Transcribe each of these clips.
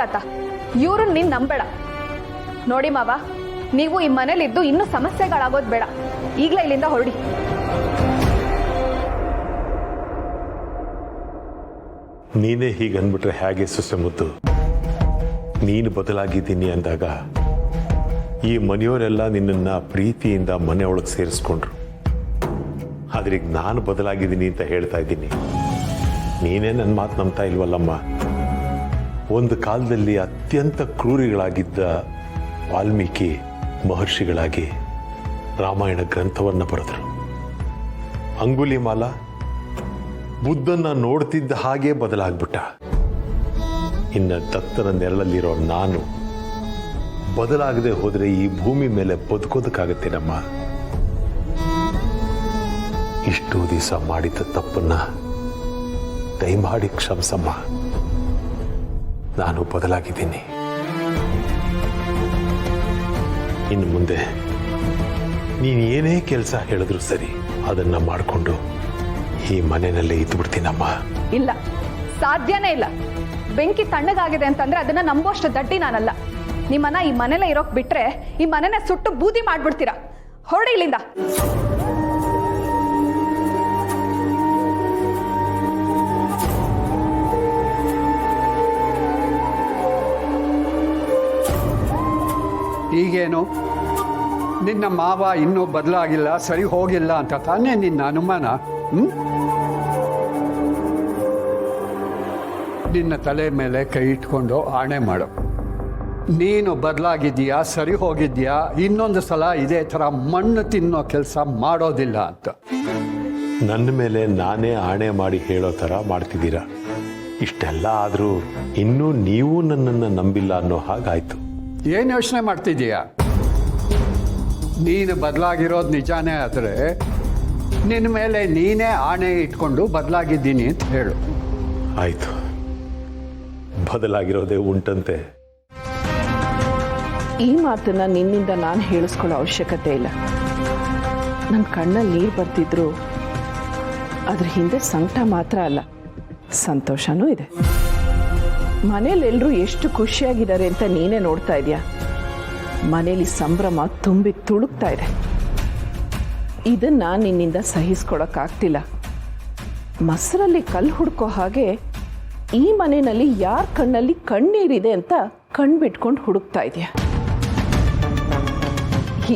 ತಾತ, ಇವ್ರನ್ನ ನೀನ್ ನಂಬೇಡ. ನೋಡಿ ಮಾವ, ನೀವು ಈ ಮನೇಲಿದ್ದು ಇನ್ನೂ ಸಮಸ್ಯೆಗಳಾಗೋದು ಬೇಡ. ಈಗ್ಲೇ ಇಲ್ಲಿಂದ ಹೊರಡಿ. ನೀನೇ ಹೀಗೆ ಅಂದ್ಬಿಟ್ರೆ ಹೇಗೆ ಸೊಸೆ ಮುದ್ದು? ನೀನು ಬದಲಾಗಿದ್ದೀನಿ ಅಂದಾಗ ಈ ಮನೆಯವರೆಲ್ಲ ನಿನ್ನನ್ನು ಪ್ರೀತಿಯಿಂದ ಮನೆ ಒಳಗೆ ಸೇರಿಸ್ಕೊಂಡ್ರು. ಆದ್ರೆ ಈಗ ನಾನು ಬದಲಾಗಿದ್ದೀನಿ ಅಂತ ಹೇಳ್ತಾ ಇದ್ದೀನಿ, ನೀನೇ ನನ್ನ ಮಾತು ನಂಬ್ತಾ ಇಲ್ವಲ್ಲಮ್ಮ. ಒಂದು ಕಾಲದಲ್ಲಿ ಅತ್ಯಂತ ಕ್ರೂರಿಗಳಾಗಿದ್ದ ವಾಲ್ಮೀಕಿ ಮಹರ್ಷಿಗಳಾಗಿ ರಾಮಾಯಣ ಗ್ರಂಥವನ್ನು ಬರೆದರು. ಅಂಗುಲಿಮಾಲ ಬುದ್ಧನ ನೋಡ್ತಿದ್ದ ಹಾಗೆ ಬದಲಾಗ್ಬಿಟ್ಟ. ಇನ್ನು ದತ್ತನ ನೆರಳಲ್ಲಿರೋ ನಾನು ಬದಲಾಗದೆ ಹೋದ್ರೆ ಈ ಭೂಮಿ ಮೇಲೆ ಬದುಕೋದಕ್ಕಾಗತ್ತೇನಮ್ಮ? ಇಷ್ಟು ದಿವಸ ಮಾಡಿದ ತಪ್ಪನ್ನ ದಯಮಾಡಿ ಕ್ಷಮಿಸಮ್ಮ. ನಾನು ಬದಲಾಗಿದ್ದೀನಿ. ಇನ್ನು ಮುಂದೆ ನೀನು ಏನೇ ಕೆಲಸ ಹೇಳಿದ್ರು ಸರಿ, ಅದನ್ನ ಮಾಡಿಕೊಂಡು ಈ ಮನೆಯಲ್ಲೇ ಇದ್ದು ಬಿಡ್ತೀನಮ್ಮ. ಇಲ್ಲ, ಸಾಧ್ಯನೇ ಇಲ್ಲ. ಬೆಂಕಿ ತಣ್ಣಗಾಗಿದೆ ಅಂತಂದ್ರೆ ಅದನ್ನ ನಂಬೋಷ್ಟು ದಡ್ಡಿ ನಾನಲ್ಲ. ನಿಮ್ಮನ್ನ ಈ ಮನೇಲೆ ಇರೋಕ್ ಬಿಟ್ರೆ ಈ ಮನೆನ ಸುಟ್ಟು ಬೂದಿ ಮಾಡ್ಬಿಡ್ತೀರಾ. ಹೊರಡಿ ಇಲ್ಲಿಂದ. ಈಗೇನು ನಿನ್ನ ಮಾವ ಇನ್ನೂ ಬದಲಾಗಿಲ್ಲ, ಸರಿ ಹೋಗಿಲ್ಲ ಅಂತ ತಾನೇ ನಿನ್ನ ಅನುಮಾನ? ನಿನ್ನ ತಲೆ ಮೇಲೆ ಕೈ ಇಟ್ಕೊಂಡು ಆಣೆ ಮಾಡು. ನೀನು ಬದಲಾಗಿದ್ದೀಯಾ, ಸರಿ ಹೋಗಿದ್ದೀಯಾ, ಇನ್ನೊಂದು ಸಲ ಇದೇ ಥರ ಮಣ್ಣು ತಿನ್ನೋ ಕೆಲಸ ಮಾಡೋದಿಲ್ಲ ಅಂತ. ನನ್ನ ಮೇಲೆ ನಾನೇ ಆಣೆ ಮಾಡಿ ಹೇಳೋ ಥರ ಮಾಡ್ತಿದ್ದೀರಾ. ಇಷ್ಟೆಲ್ಲ ಆದರೂ ಇನ್ನೂ ನೀವು ನನ್ನನ್ನು ನಂಬಿಲ್ಲ ಅನ್ನೋ ಹಾಗಾಯ್ತು. ಏನು ಯೋಚನೆ ಮಾಡ್ತಿದ್ದೀಯಾ? ನೀನು ಬದಲಾಗಿರೋದು ನಿಜಾನೇ ಆದರೆ ನಿನ್ನ ಮೇಲೆ ನೀನೇ ಆಣೆ ಇಟ್ಕೊಂಡು ಬದಲಾಗಿದ್ದೀನಿ ಅಂತ ಹೇಳು. ಆಯ್ತು, ಬದಲಾಗಿರೋದೇ ಉಂಟಂತೆ. ಈ ಮಾತನ್ನ ನಿನ್ನಿಂದ ನಾನು ಹೇಳಿಸ್ಕೊಳ್ಳೋ ಅವಶ್ಯಕತೆ ಇಲ್ಲ. ನನ್ನ ಕಣ್ಣಲ್ಲಿ ನೀರು ಬರ್ತಿದ್ರು, ಅದ್ರ ಹಿಂದೆ ಸಂಕಟ ಮಾತ್ರ ಅಲ್ಲ, ಸಂತೋಷನೂ ಇದೆ. ಮನೇಲೆಲ್ಲರೂ ಎಷ್ಟು ಖುಷಿಯಾಗಿದ್ದಾರೆ ಅಂತ ನೀನೇ ನೋಡ್ತಾ ಇದೆಯಾ. ಮನೇಲಿ ಸಂಭ್ರಮ ತುಂಬಿ ತುಳುಕ್ತಾ ಇದೆ. ಇದನ್ನ ನಿನ್ನಿಂದ ಸಹಿಸ್ಕೊಳಕ್ಕಾಗ್ತಿಲ್ಲ. ಮೊಸರಲ್ಲಿ ಕಲ್ಲು ಹುಡ್ಕೋ ಹಾಗೆ ಈ ಮನೆಯಲ್ಲಿ ಯಾರ ಕಣ್ಣಲ್ಲಿ ಕಣ್ಣೀರಿದೆ ಅಂತ ಕಣ್ಬಿಟ್ಕೊಂಡು ಹುಡುಕ್ತಾ ಇದೆಯಾ.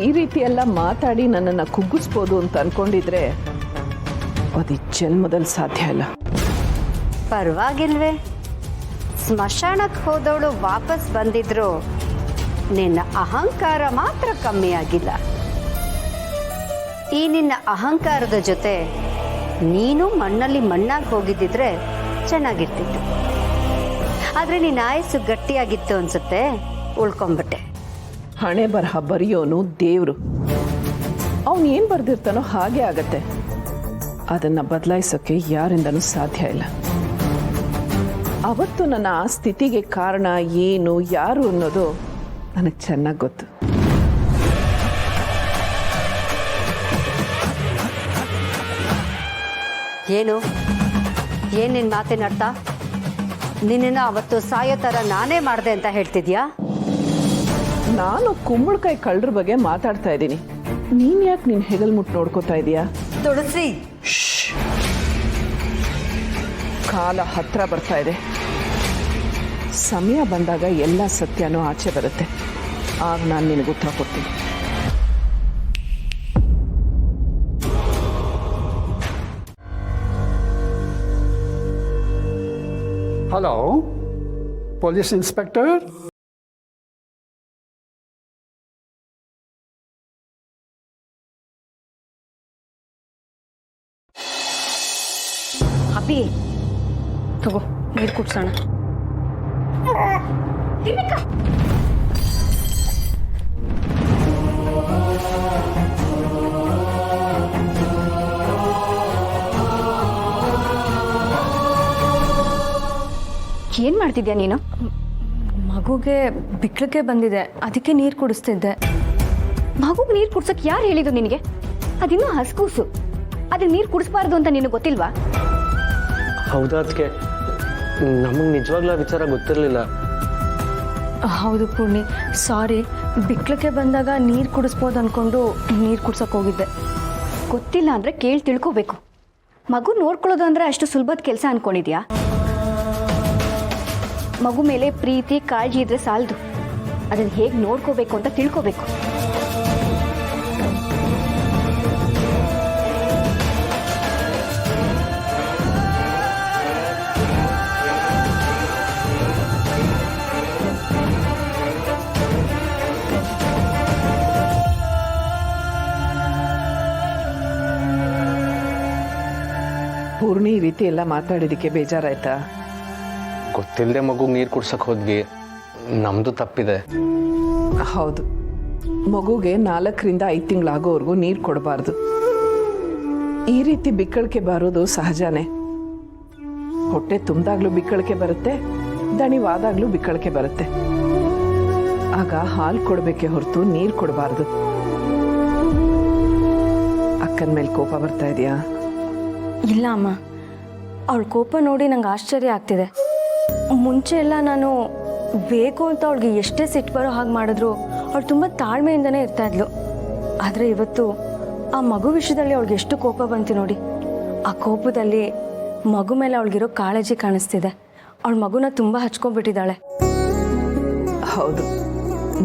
ಈ ರೀತಿಯೆಲ್ಲ ಮಾತಾಡಿ ನನ್ನನ್ನು ಕುಗ್ಗಿಸ್ಬೋದು ಅಂತ ಅನ್ಕೊಂಡಿದ್ರೆ ಅದು ಜನ್ಮದಲ್ಲಿ ಸಾಧ್ಯ ಇಲ್ಲ. ಪರವಾಗಿಲ್ವೇ, ಸ್ಮಶಾನಕ್ಕೆ ಹೋದವಳು ವಾಪಸ್ ಬಂದಿದ್ರು ನಿನ್ನ ಅಹಂಕಾರ ಮಾತ್ರ ಕಮ್ಮಿ ಆಗಿಲ್ಲ. ಈ ನಿನ್ನ ಅಹಂಕಾರದ ಜೊತೆ ನೀನು ಮಣ್ಣಲ್ಲಿ ಮಣ್ಣಾಗಿ ಹೋಗಿದ್ದಿದ್ರೆ ಚೆನ್ನಾಗಿರ್ತಿತ್ತು. ಆದರೆ ನಿನ್ನ ಆಯಸ್ಸು ಗಟ್ಟಿಯಾಗಿತ್ತು ಅನ್ಸುತ್ತೆ, ಉಳ್ಕೊಂಬಿಟ್ಟೆ. ಹಣೆ ಬರಹ ಬರೆಯೋನು ದೇವ್ರು. ಅವನು ಏನು ಬರೆದಿರ್ತಾನೋ ಹಾಗೆ ಆಗತ್ತೆ. ಅದನ್ನು ಬದಲಾಯಿಸೋಕ್ಕೆ ಯಾರಿಂದನೂ ಸಾಧ್ಯ ಇಲ್ಲ. ಅವತ್ತು ನನ್ನ ಆ ಸ್ಥಿತಿಗೆ ಕಾರಣ ಏನು, ಯಾರು ಅನ್ನೋದು ನನಗೆ ಚೆನ್ನಾಗಿ ಗೊತ್ತು. ಏನು ನಿನ್ನ ಮಾತಿನ ಅರ್ಥ? ನಿನ್ನನ್ನು ಅವತ್ತು ಸಾಯೋ ಥರ ನಾನೇ ಮಾಡಿದೆ ಅಂತ ಹೇಳ್ತಿದ್ಯಾ? ನಾನು ಕುಂಬಳಕಾಯಿ ಕಳ್ಳರ ಬಗ್ಗೆ ಮಾತಾಡ್ತಾ ಇದ್ದೀನಿ. ನೀನ್ ಯಾಕೆ ನಿನ್ನ ಹೆಗಲ್ ಮುಟ್ಟು ನೋಡ್ಕೋತಾ ಇದೀಯಾ? ತುಳಸಿ, ಕಾಲ ಹತ್ರ ಬರ್ತಾ ಇದೆ. ಸಮಯ ಬಂದಾಗ ಎಲ್ಲ ಸತ್ಯನೂ ಆಚೆ ಬರುತ್ತೆ. ಆಗ ನಾನು ನಿನಗೆ ಉತ್ತರ ಕೊಡ್ತೀನಿ. Hello, police inspector. ಅಪ್ಪಿ ತಗೋ, ನೀರು ಕುಡ್ಸೋಣ. ಏನ್ ಮಾಡ್ತಿದ್ಯಾ ನೀನು? ಮಗುಗೆ ಬಿಕ್ಳಕ್ಕೆ ಬಂದಿದೆ, ಅದಕ್ಕೆ ನೀರು ಕುಡಿಸ್ತಿದ್ದೆ. ಮಗುಗೆ ನೀರು ಕುಡ್ಸಕ್ ಯಾರು ಹೇಳಿದ್ದು ನಿನಗೆ? ಅದಿನ್ನೂ ಹಸ್ಕೂಸು, ಅದಕ್ಕೆ ನೀರು ಕುಡಿಸ್ಬಾರ್ದು ಅಂತ ನಿನಗೆ ಗೊತ್ತಿಲ್ವಾ? ಹೌದಾ ಅದಕ್ಕೆ ನಮಗೆ ನಿಜವಾಗ್ಲೂ ವಿಚಾರ ಗೊತ್ತಿರಲಿಲ್ಲ. ಹೌದು ಪೂರ್ಣಿ, ಸಾರಿ. ಬಿಕ್ಳಕ್ಕೆ ಬಂದಾಗ ನೀರು ಕುಡಿಸ್ಬೋದು ಅಂದ್ಕೊಂಡು ನೀರು ಕುಡ್ಸೋಕೆ ಹೋಗಿದ್ದೆ. ಗೊತ್ತಿಲ್ಲ ಅಂದರೆ ಕೇಳಿ ತಿಳ್ಕೋಬೇಕು. ಮಗು ನೋಡ್ಕೊಳ್ಳೋದು ಅಂದರೆ ಅಷ್ಟು ಸುಲಭದ ಕೆಲಸ ಅಂದ್ಕೊಂಡಿದ್ಯಾ? ಮಗು ಮೇಲೆ ಪ್ರೀತಿ ಕಾಳಜಿ ಇದ್ರೆ ಸಾಲದು, ಅದನ್ನು ಹೇಗೆ ನೋಡ್ಕೋಬೇಕು ಅಂತ ತಿಳ್ಕೋಬೇಕು. ಪೂರ್ಣಿ ಈ ರೀತಿ ಎಲ್ಲ ಮಾತಾಡಿದಕ್ಕೆ ಬೇಜಾರಾಯ್ತಾ? ಗೊತ್ತಿಲ್ಲದೆ ಮಗುಗೆ ನೀರು ಕುಡ್ಸಕ್ಕೆ ಹೋದ್ವಿ, ನಮ್ಮದು ತಪ್ಪಿದೆ. ಹೌದು, ಮಗುಗೆ 4ರಿಂದ 5 ತಿಂಗಳಾಗೋವರೆಗೂ ನೀರು ಕೊಡಬಾರ್ದು. ಈ ರೀತಿ ಬಿಕ್ಕಳಿಕೆ ಬರೋದು ಸಹಜನೇ. ಹೊಟ್ಟೆ ತುಂಬಿದಾಗ್ಲೂ ಬಿಕ್ಕಳಿಕೆ ಬರುತ್ತೆ, ದಣಿವಾದಾಗ್ಲೂ ಬಿಕ್ಕಳಿಕೆ ಬರುತ್ತೆ. ಆಗ ಹಾಲು ಕೊಡಬೇಕೆ ಹೊರತು ನೀರು ಕೊಡಬಾರ್ದು. ಅಕ್ಕನ ಮೇಲೆ ಕೋಪ ಬರ್ತಾ ಇದೆಯಾ? ಇಲ್ಲ ಅಮ್ಮ, ಅವಳ ಕೋಪ ನೋಡಿ ನಂಗೆ ಆಶ್ಚರ್ಯ ಆಗ್ತಿದೆ. ಮುಂಚೆ ಎಲ್ಲ ನಾನು ಬೇಕು ಅಂತ ಅವಳಿಗೆ ಎಷ್ಟೇ ಸಿಟ್ಟು ಬರೋ ಹಾಗೆ ಮಾಡಿದ್ರು ಅವಳು ತುಂಬ ತಾಳ್ಮೆಯಿಂದನೇ ಇರ್ತಾ ಇದ್ಲು. ಆದರೆ ಇವತ್ತು ಆ ಮಗು ವಿಷಯದಲ್ಲಿ ಅವಳಿಗೆ ಎಷ್ಟು ಕೋಪ ಬಂತು ನೋಡಿ. ಆ ಕೋಪದಲ್ಲಿ ಮಗು ಮೇಲೆ ಅವಳಿಗಿರೋ ಕಾಳಜಿ ಕಾಣಿಸ್ತಿದೆ. ಅವಳ ಮಗುನ ತುಂಬ ಹಚ್ಕೊಂಡ್ಬಿಟ್ಟಿದ್ದಾಳೆ. ಹೌದು,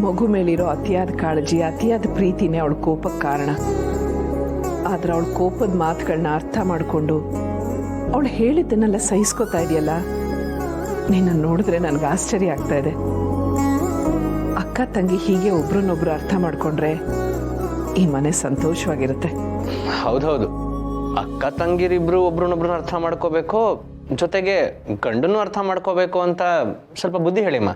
ಮಗು ಮೇಲಿರೋ ಅತಿಯಾದ ಕಾಳಜಿ, ಅತಿಯಾದ ಪ್ರೀತಿನೇ ಅವಳ ಕೋಪಕ್ಕೆ ಕಾರಣ. ಆದ್ರೆ ಅವಳ ಕೋಪದ ಮಾತುಗಳನ್ನ ಅರ್ಥ ಮಾಡಿಕೊಂಡು ಅವಳು ಹೇಳಿದ್ದನ್ನೆಲ್ಲ ಸಹಿಸ್ಕೋತಾ ಇದೆಯಲ್ಲ, ನಿನ್ನ ನೋಡಿದ್ರೆ ನನಗೆ ಆಶ್ಚರ್ಯ ಆಗ್ತಾ ಇದೆ. ಅಕ್ಕ ತಂಗಿ ಹೀಗೆ ಒಬ್ರನ್ನೊಬ್ರು ಅರ್ಥ ಮಾಡ್ಕೊಂಡ್ರೆ ಈ ಮನೆ ಸಂತೋಷವಾಗಿರುತ್ತೆ. ಹೌದೌದು, ಅಕ್ಕ ತಂಗಿರಿಬ್ರು ಒಬ್ರನ್ನೊಬ್ರನ್ನ ಅರ್ಥ ಮಾಡ್ಕೋಬೇಕು, ಜೊತೆಗೆ ಗಂಡನ್ನು ಅರ್ಥ ಮಾಡ್ಕೋಬೇಕು ಅಂತ ಸ್ವಲ್ಪ ಬುದ್ಧಿ ಹೇಳಿಮ್ಮ.